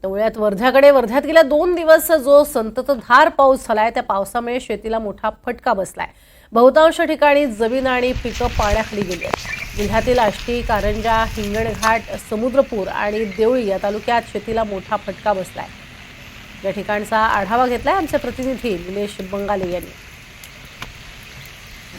त्यामुळे वर्ध्यात गेल्या 2 दिवस जो संततधार पाऊस झालाय त्या पावसामुळे शेतीला मोठा फटका बसलाय। बहुतांश ठिकाणी जमीन आणि पिकं पाण्याखाली गेली आहेत। जिल्ह्यातील आष्टी, कारंजा, हिंगणघाट, समुद्रपूर आणि देवळी या तालुक्यात शेतीला मोठा फटका बसलाय। या ठिकाणचा आढावा घेतलाय आमचे प्रतिनिधी निलेश बंगाले यांनी।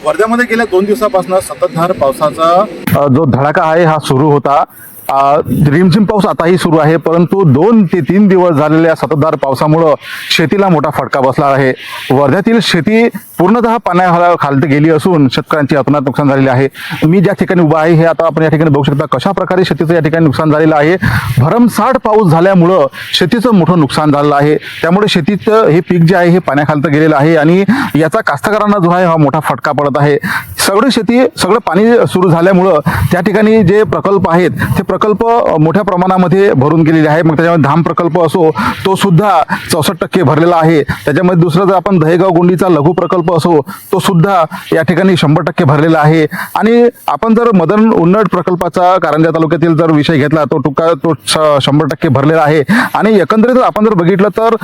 वर्ध्यामध्ये गेल्या 2 दिवसापासून संततधार पावसाचा जो धडाका आहे हा सुरू होता। रिमझिम पाऊस आताही सुरू आहे, परंतु 2 ते 3 दिवस झालेल्या सततधार पावसामुळे शेतीला मोठा फटका बसला आहे। वर्ध्यातील शेती पूर्णतः पाण्याखाली गेली असून शेतकऱ्यांची अतोनात नुकसान झालेले आहे। मी ज्या ठिकाणी उभा आहे हे आता आपण या ठिकाणी बघू शकता कशा प्रकारे शेतीचं या ठिकाणी नुकसान झालेलं आहे। भरमसाठ पाऊस झाल्यामुळं शेतीचं मोठं नुकसान झालेलं आहे। त्यामुळे शेतीचं हे पीक जे आहे हे पाण्याखाली गेलेलं आहे आणि याचा कास्तकारांना जो आहे हा मोठा फटका पडत आहे। सगळं पाणी सुरू झाल्यामुळं त्या ठिकाणी जे प्रकल्प आहेत ते प्रकल्प मोठ्या प्रमाणामध्ये भरून गेलेले आहे। मग त्याच्यामध्ये धाम प्रकल्प असो तो सुद्धा 64% भरलेला आहे। त्याच्यामध्ये दुसरं जर आपण दहेगाव गोंडीचा लघु प्रकल्प असो तो सुद्धा या ठिकाणी 100% भरलेला आहे। आणि आपण जर मदन उन्नड प्रकल्पाचा कारंजा तालुक्यातील जर विषय घेतला तो 100% भरलेला आहे। आणि एकंदरीत आपण जर बघितलं तर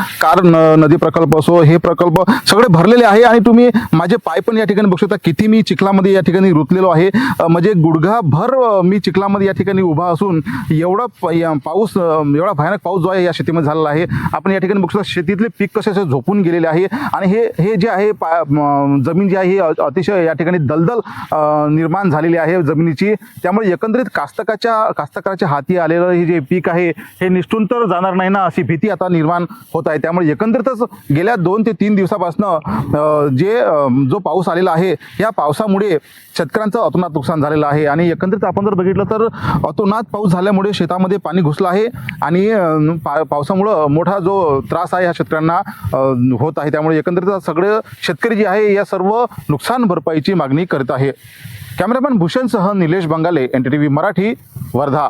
नदी प्रकल्प असो हे प्रकल्प सगळे भरलेले आहे। आणि तुम्ही माझे पाय पण या ठिकाणी बघू शकता किती मी चिखलामध्ये या ठिकाणी रुतलेलो आहे। म्हणजे गुडघाभर मी चिखलामध्ये या ठिकाणी उभा असून एवढा एवढा भयानक पाऊस जो आहे या शेतीमध्ये झालेला आहे। आपण या ठिकाणी बघू शकता शेतीतले पीक कसे झोपून गेलेले आहे। आणि हे जे आहे जमीन जी आहे ही अतिशय या ठिकाणी दलदल निर्माण झालेली आहे जमिनीची। त्यामुळे एकंदरीत कास्तकाराच्या हाती आलेलं हे जे पीक आहे हे निष्ठून तर जाणार नाही ना अशी भीती आता निर्माण होत आहे। त्यामुळे एकंदरीतच गेल्या 2 ते 3 दिवसापासून जो पाऊस आलेला आहे या पावसामुळे शेतकऱ्यांचं अतोनात नुकसान झालेलं आहे। आणि एकंदरीत आपण जर बघितलं तर अतोनात पाऊस झाल्यामुळे शेतामध्ये पाणी घुसलं आहे आणि पावसामुळं मोठा जो त्रास आहे ह्या शेतकऱ्यांना होत आहे। त्यामुळे एकंदरीत सगळे शेतकरी जे आहे या सर्व नुकसान भरपाईची मागणी करत आहे। Cameraman भूषणसह Nilesh बंगाले, NTTV Marathi, Wardha.